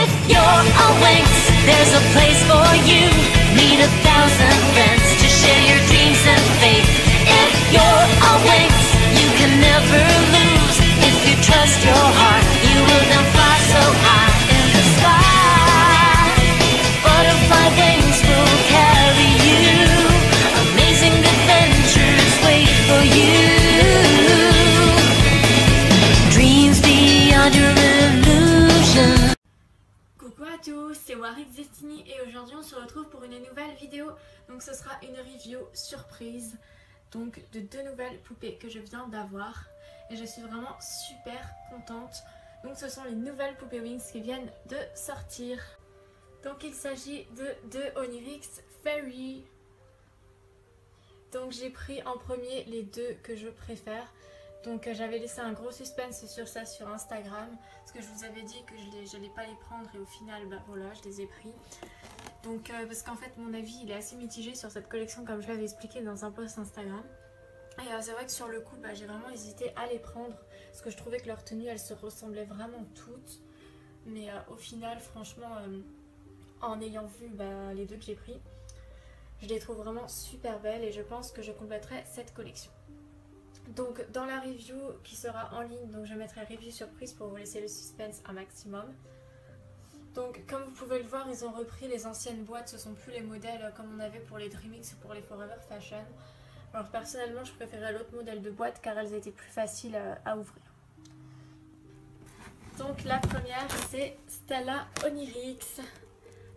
If you're a Winx, there's a place for you. Meet 1,000 friends to share your dreams and faith. If you're a Winx, you can never lose. If you trust your heart, you will then fly so high in the sky. Butterfly wings will carry you. Amazing adventures wait for you. Dreams beyond your illusion. Coucou à tous, c'est Warix Destiny et aujourd'hui on se retrouve pour une nouvelle vidéo. Donc ce sera une review surprise donc de deux nouvelles poupées que je viens d'avoir et je suis vraiment super contente. Donc ce sont les nouvelles poupées Winx qui viennent de sortir. Donc il s'agit de deux Onyx Fairy. Donc j'ai pris en premier les deux que je préfère. Donc j'avais laissé un gros suspense sur ça sur Instagram parce que je vous avais dit que je n'allais pas les prendre et au final bah voilà je les ai pris. Donc parce qu'en fait mon avis il est assez mitigé sur cette collection comme je l'avais expliqué dans un post Instagram. Et c'est vrai que sur le coup bah, j'ai vraiment hésité à les prendre parce que je trouvais que leur tenue elles se ressemblaient vraiment toutes. Mais au final franchement en ayant vu bah, les deux que j'ai pris, je les trouve vraiment super belles et je pense que je compléterai cette collection. Donc dans la review qui sera en ligne, donc je mettrai review surprise pour vous laisser le suspense un maximum. Donc comme vous pouvez le voir, ils ont repris les anciennes boîtes, ce sont plus les modèles comme on avait pour les Dreamix ou pour les Forever Fashion. Alors personnellement je préférais l'autre modèle de boîte car elles étaient plus faciles à ouvrir. Donc la première c'est Stella Onyx.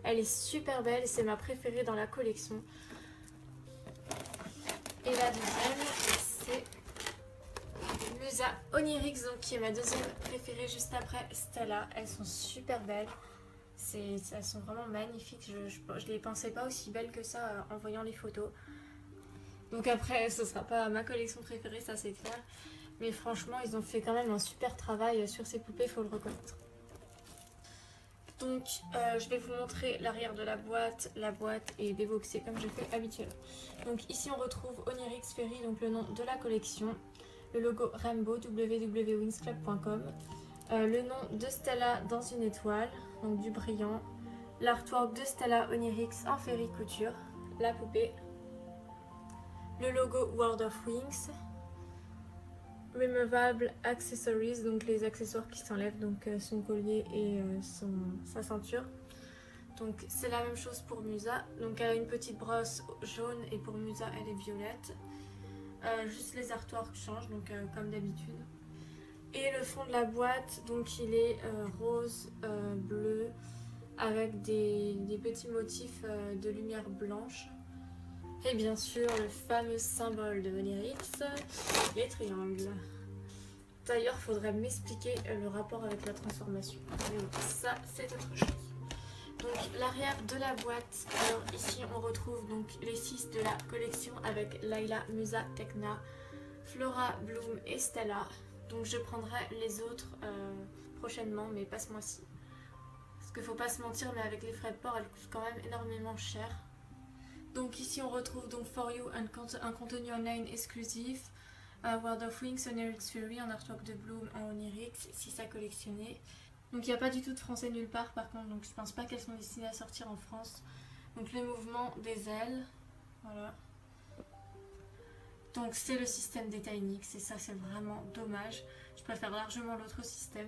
Elle est super belle, c'est ma préférée dans la collection. Et la deuxième c'est Musa Onyx, donc qui est ma deuxième préférée juste après Stella. Elles sont super belles, elles sont vraiment magnifiques. Je les pensais pas aussi belles que ça en voyant les photos. Donc après ce sera pas ma collection préférée, ça c'est clair. Mais franchement ils ont fait quand même un super travail sur ces poupées, faut le reconnaître. Donc je vais vous montrer l'arrière de la boîte est déboxée comme je fais habituellement. Donc ici on retrouve Onyx Fairy, donc le nom de la collection. Le logo Rainbow, www.winxclub.com, le nom de Stella dans une étoile, donc du brillant, l'artwork de Stella Onyx en Fairy couture, la poupée, le logo World of Winx, Removable Accessories, donc les accessoires qui s'enlèvent, donc son collier et sa ceinture. Donc c'est la même chose pour Musa, donc elle a une petite brosse jaune et pour Musa elle est violette. Juste les artworks changent donc comme d'habitude. Et le fond de la boîte donc il est rose, bleu avec des petits motifs de lumière blanche. Et bien sûr le fameux symbole de Onyx, les triangles. D'ailleurs il faudrait m'expliquer le rapport avec la transformation. Mais bon, ça c'est autre chose. Donc l'arrière de la boîte, alors ici on retrouve donc les 6 de la collection avec Layla, Musa, Tecna, Flora, Bloom et Stella. Donc je prendrai les autres prochainement mais pas ce mois-ci. Parce qu'il faut pas se mentir mais avec les frais de port elles coûtent quand même énormément cher. Donc ici on retrouve donc For You un contenu online exclusif, World of Winx, Onyx Fairy, un artwork de Bloom en Onyx, 6 à collectionner. Donc il n'y a pas du tout de français nulle part par contre, donc je pense pas qu'elles sont destinées à sortir en France. Donc le mouvement des ailes, voilà. Donc c'est le système des Tynix et ça c'est vraiment dommage. Je préfère largement l'autre système.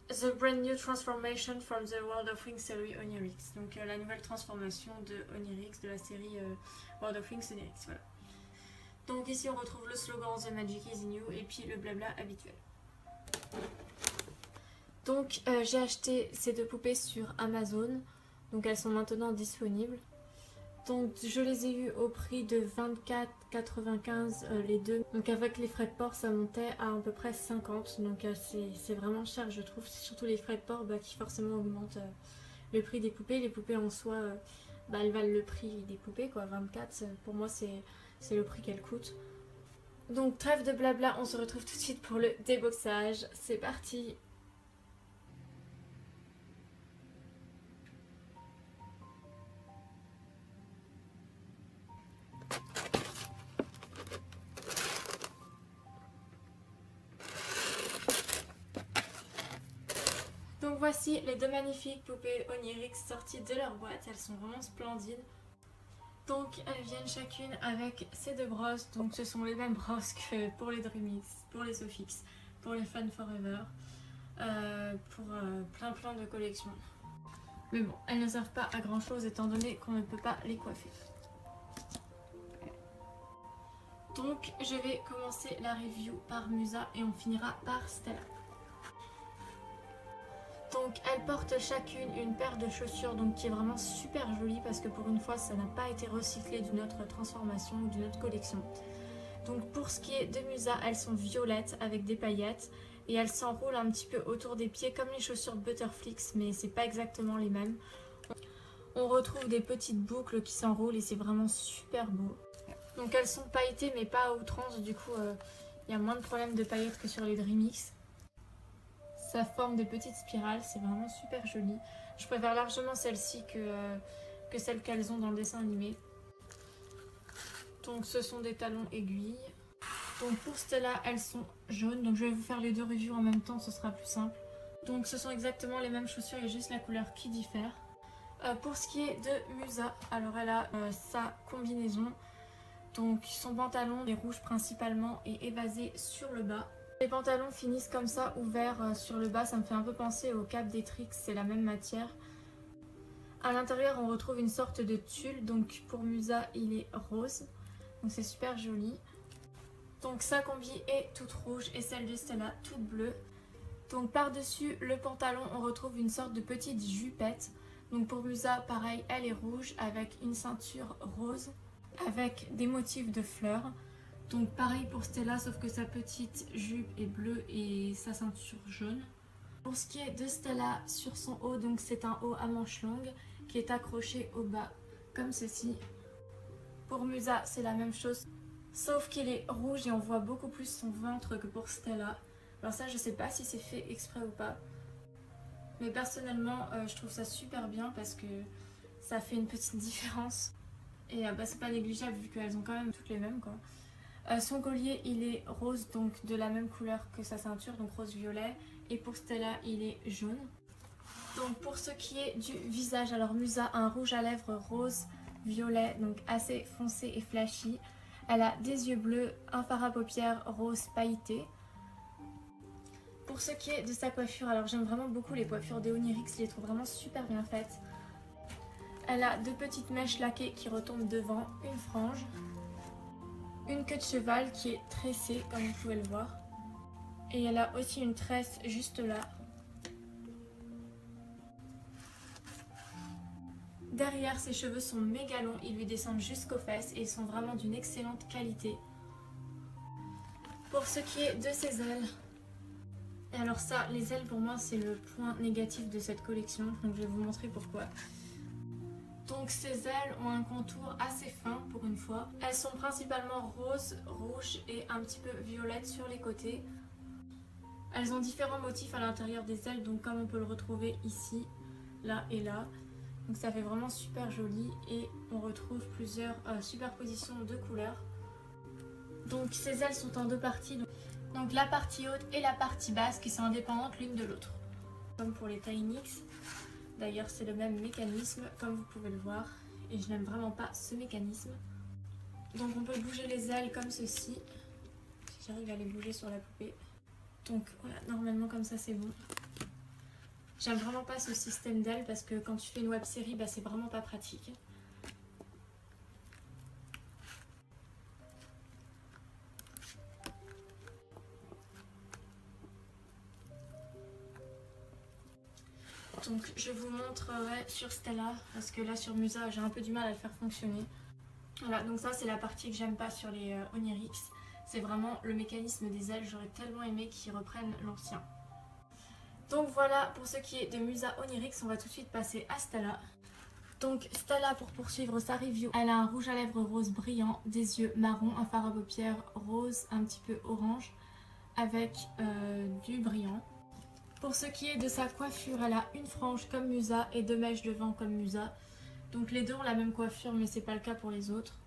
The brand new transformation from the World of Winx series Onyx. Donc la nouvelle transformation de Onyx, de la série World of Winx Onyx, voilà. Donc ici on retrouve le slogan The Magic is in you et puis le blabla habituel. Donc j'ai acheté ces deux poupées sur Amazon, donc elles sont maintenant disponibles. Donc je les ai eues au prix de 24,95 les deux. Donc avec les frais de port ça montait à peu près 50, donc c'est vraiment cher je trouve. C'est surtout les frais de port qui forcément augmentent le prix des poupées. Les poupées en soi elles valent le prix des poupées quoi, 24 pour moi c'est le prix qu'elles coûtent. Donc trêve de blabla, on se retrouve tout de suite pour le déboxage, c'est parti. voici les deux magnifiques poupées Onirix sorties de leur boîte, elles sont vraiment splendides. Donc elles viennent chacune avec ces deux brosses, donc ce sont les mêmes brosses que pour les Dreamix, pour les Sofix, pour les Fun Forever, pour plein de collections. Mais bon, elles ne servent pas à grand chose étant donné qu'on ne peut pas les coiffer. Donc je vais commencer la review par Musa et on finira par Stella. Donc elles portent chacune une paire de chaussures donc qui est vraiment super jolie parce que pour une fois ça n'a pas été recyclé d'une autre transformation ou d'une autre collection. Donc pour ce qui est de Musa, elles sont violettes avec des paillettes et elles s'enroulent un petit peu autour des pieds comme les chaussures Butterflix, mais c'est pas exactement les mêmes. On retrouve des petites boucles qui s'enroulent et c'est vraiment super beau. Donc elles sont pailletées mais pas à outrance, du coup il y a moins de problèmes de paillettes que sur les Dreamix. Ça forme des petites spirales, c'est vraiment super joli. Je préfère largement celle-ci que celles qu'elles ont dans le dessin animé. Donc ce sont des talons aiguilles. Donc pour Stella, elles sont jaunes. Donc je vais vous faire les deux reviews en même temps, ce sera plus simple. Donc ce sont exactement les mêmes chaussures, il y a juste la couleur qui diffère. Pour ce qui est de Musa, alors elle a sa combinaison. Donc son pantalon est rouge principalement et évasé sur le bas. Les pantalons finissent comme ça, ouverts sur le bas, ça me fait un peu penser au Cap d'Etrix, c'est la même matière. À l'intérieur on retrouve une sorte de tulle, donc pour Musa il est rose, donc c'est super joli. Donc sa combi est toute rouge et celle de Stella toute bleue. Donc par dessus le pantalon on retrouve une sorte de petite jupette. Donc pour Musa pareil, elle est rouge avec une ceinture rose avec des motifs de fleurs. Donc pareil pour Stella, sauf que sa petite jupe est bleue et sa ceinture jaune. Pour ce qui est de Stella, sur son haut, donc c'est un haut à manches longues qui est accroché au bas comme ceci. Pour Musa, c'est la même chose, sauf qu'il est rouge et on voit beaucoup plus son ventre que pour Stella. Alors ça, je sais pas si c'est fait exprès ou pas. Mais personnellement, je trouve ça super bien parce que ça fait une petite différence. Et c'est pas négligeable vu qu'elles ont quand même toutes les mêmes quoi. Son collier il est rose, donc de la même couleur que sa ceinture, donc rose violet, et pour Stella il est jaune. Donc pour ce qui est du visage, alors Musa a un rouge à lèvres rose violet, donc assez foncé et flashy. Elle a des yeux bleus, un fard à paupières rose pailleté. Pour ce qui est de sa coiffure, alors j'aime vraiment beaucoup les coiffures des Onirix, je les trouve vraiment super bien faites. Elle a deux petites mèches laquées qui retombent devant, une frange. Une queue de cheval qui est tressée comme vous pouvez le voir. Et elle a aussi une tresse juste là. Derrière, ses cheveux sont méga longs, ils lui descendent jusqu'aux fesses et ils sont vraiment d'une excellente qualité. Pour ce qui est de ses ailes, et alors ça, les ailes pour moi c'est le point négatif de cette collection, donc je vais vous montrer pourquoi. Donc ces ailes ont un contour assez fin pour une fois. Elles sont principalement roses, rouges et un petit peu violettes sur les côtés. Elles ont différents motifs à l'intérieur des ailes, donc comme on peut le retrouver ici, là et là. Donc ça fait vraiment super joli et on retrouve plusieurs superpositions de couleurs. Donc ces ailes sont en deux parties. Donc la partie haute et la partie basse qui sont indépendantes l'une de l'autre. Comme pour les Tynx. D'ailleurs c'est le même mécanisme comme vous pouvez le voir et je n'aime vraiment pas ce mécanisme. Donc on peut bouger les ailes comme ceci, si j'arrive à les bouger sur la poupée. Donc voilà, normalement comme ça c'est bon. J'aime vraiment pas ce système d'ailes parce que quand tu fais une web série, c'est vraiment pas pratique. Donc je vous montrerai sur Stella parce que là sur Musa j'ai un peu du mal à le faire fonctionner. Voilà, donc ça c'est la partie que j'aime pas sur les Onirix. C'est vraiment le mécanisme des ailes, j'aurais tellement aimé qu'ils reprennent l'ancien. Donc voilà pour ce qui est de Musa Onirix, on va tout de suite passer à Stella. Donc Stella, pour poursuivre sa review, elle a un rouge à lèvres rose brillant, des yeux marron, un fard à paupières rose un petit peu orange avec du brillant. Pour ce qui est de sa coiffure, elle a une frange comme Musa et deux mèches devant comme Musa. Donc les deux ont la même coiffure mais c'est pas le cas pour les autres.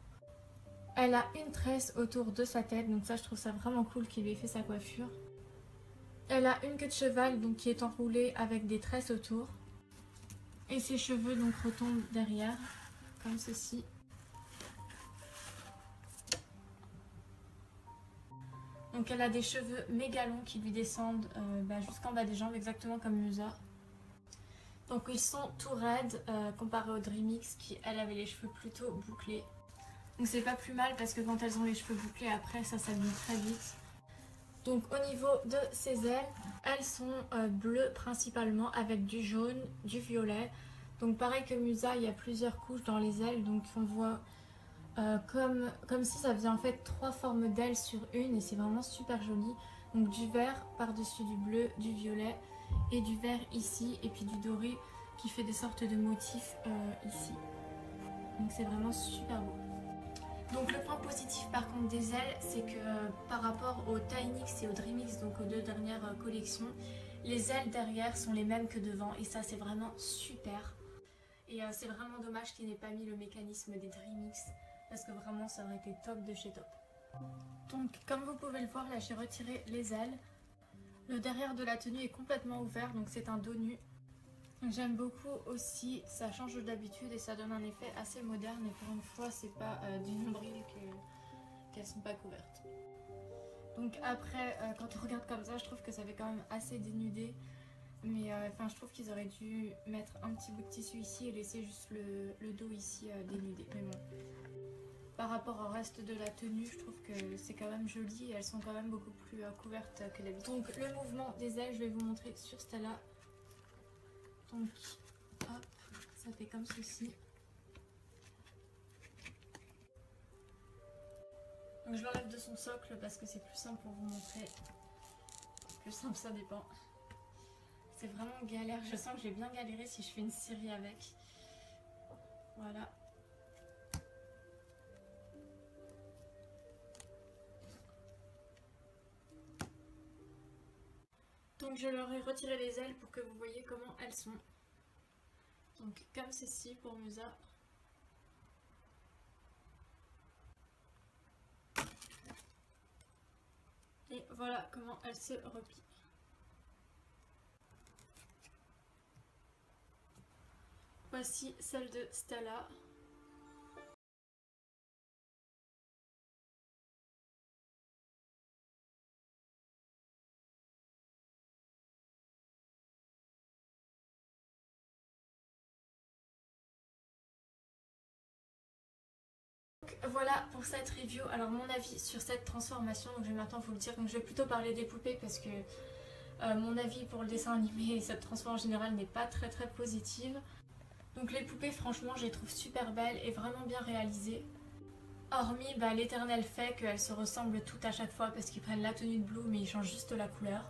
Elle a une tresse autour de sa tête, donc ça je trouve ça vraiment cool qu'il lui ait fait sa coiffure. Elle a une queue de cheval donc qui est enroulée avec des tresses autour. Et ses cheveux donc retombent derrière, comme ceci. Donc elle a des cheveux méga longs qui lui descendent jusqu'en bas des jambes, exactement comme Musa. Donc ils sont tout raides comparé au Dreamix qui elle avait les cheveux plutôt bouclés. Donc c'est pas plus mal parce que quand elles ont les cheveux bouclés après ça s'abîme très vite. Donc au niveau de ses ailes, elles sont bleues principalement avec du jaune, du violet. Donc pareil que Musa, il y a plusieurs couches dans les ailes, donc on voit comme si ça faisait en fait 3 formes d'ailes sur une et c'est vraiment super joli. Donc du vert par-dessus du bleu, du violet et du vert ici et puis du doré qui fait des sortes de motifs ici. Donc c'est vraiment super beau. Donc le point positif par contre des ailes, c'est que par rapport au Tynx et au Dreamix, donc aux 2 dernières collections, les ailes derrière sont les mêmes que devant et ça c'est vraiment super. Et c'est vraiment dommage qu'il n'ait pas mis le mécanisme des Dreamix parce que vraiment ça aurait été top de chez top. Donc comme vous pouvez le voir là j'ai retiré les ailes. Le derrière de la tenue est complètement ouvert donc c'est un dos nu. J'aime beaucoup aussi, ça change d'habitude et ça donne un effet assez moderne et pour une fois c'est pas du nombril qu'elles sont pas couvertes. Donc après quand on regarde comme ça je trouve que ça fait quand même assez dénudé. Mais je trouve qu'ils auraient dû mettre un petit bout de tissu ici et laisser juste le dos ici dénudé. Mais bon, par rapport au reste de la tenue, je trouve que c'est quand même joli et elles sont quand même beaucoup plus couvertes que d'habitude. Donc le mouvement des ailes, je vais vous montrer sur Stella. Donc hop, ça fait comme ceci. Donc je l'enlève de son socle parce que c'est plus simple pour vous montrer. Plus simple, ça dépend. C'est vraiment galère, je sens que j'ai bien galéré si je fais une série avec. Voilà. Donc je leur ai retiré les ailes pour que vous voyez comment elles sont. Donc comme ceci pour Musa. Et voilà comment elles se replient. Voici celle de Stella. Donc, voilà pour cette review. Alors mon avis sur cette transformation, donc je vais maintenant vous le dire. Donc je vais plutôt parler des poupées parce que mon avis pour le dessin animé et cette transformation en général n'est pas très positive. Donc les poupées franchement je les trouve super belles et vraiment bien réalisées. Hormis l'éternel fait qu'elles se ressemblent toutes à chaque fois parce qu'ils prennent la tenue de Blue mais ils changent juste la couleur.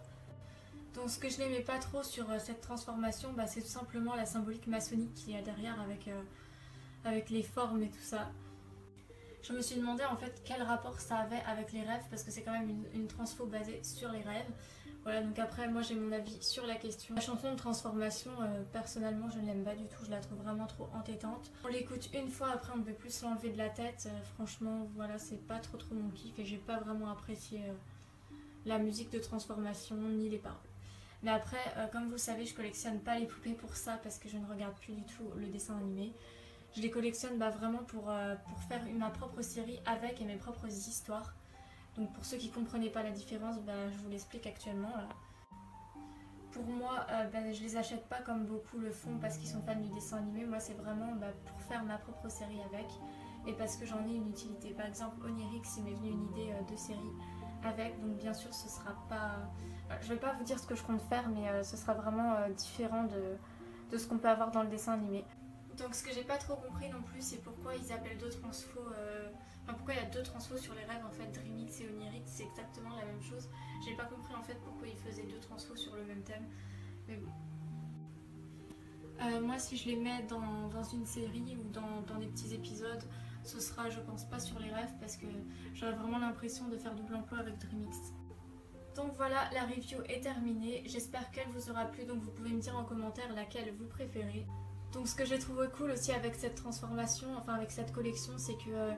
Donc ce que je n'aimais pas trop sur cette transformation c'est tout simplement la symbolique maçonnique qu'il y a derrière avec les formes et tout ça. Je me suis demandé en fait quel rapport ça avait avec les rêves parce que c'est quand même une transfo basée sur les rêves. Voilà, donc après moi j'ai mon avis sur la question. La chanson de transformation, personnellement je ne l'aime pas du tout, je la trouve vraiment trop entêtante. On l'écoute une fois, après on ne peut plus l'enlever de la tête, franchement voilà c'est pas trop mon kiff et j'ai pas vraiment apprécié la musique de transformation ni les paroles. Mais après, comme vous le savez, je collectionne pas les poupées pour ça parce que je ne regarde plus du tout le dessin animé. Je les collectionne vraiment pour faire ma propre série avec et mes propres histoires. Donc pour ceux qui ne comprenaient pas la différence, je vous l'explique actuellement. Pour moi, je les achète pas comme beaucoup le font parce qu'ils sont fans du dessin animé. Moi c'est vraiment pour faire ma propre série avec et parce que j'en ai une utilité. Par exemple Onirix, il m'est venu une idée de série avec. Donc bien sûr ce sera pas... Je vais pas vous dire ce que je compte faire mais ce sera vraiment différent de ce qu'on peut avoir dans le dessin animé. Donc ce que j'ai pas trop compris non plus c'est pourquoi ils appellent deux transfos, pourquoi il y a 2 transfos sur les rêves en fait, Dreamix et Onirix c'est exactement la même chose. J'ai pas compris en fait pourquoi ils faisaient 2 transfos sur le même thème, mais bon. Moi si je les mets dans une série ou dans des petits épisodes, ce sera je pense pas sur les rêves parce que j'aurais vraiment l'impression de faire double emploi avec Dreamix. Donc voilà, la review est terminée, j'espère qu'elle vous aura plu, donc vous pouvez me dire en commentaire laquelle vous préférez. Donc ce que j'ai trouvé cool aussi avec cette transformation, enfin avec cette collection, c'est que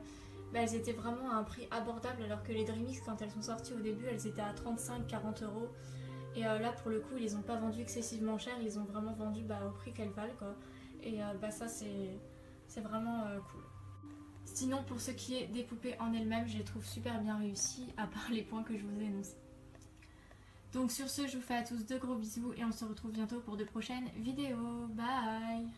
elles étaient vraiment à un prix abordable alors que les Dreamix quand elles sont sorties au début elles étaient à 35-40 €. Et là pour le coup ils les ont pas vendus excessivement cher, ils les ont vraiment vendus au prix qu'elles valent quoi. Et ça c'est vraiment cool. Sinon pour ce qui est des poupées en elles-mêmes, je les trouve super bien réussies à part les points que je vous ai énoncés. Donc sur ce, je vous fais à tous de gros bisous et on se retrouve bientôt pour de prochaines vidéos. Bye!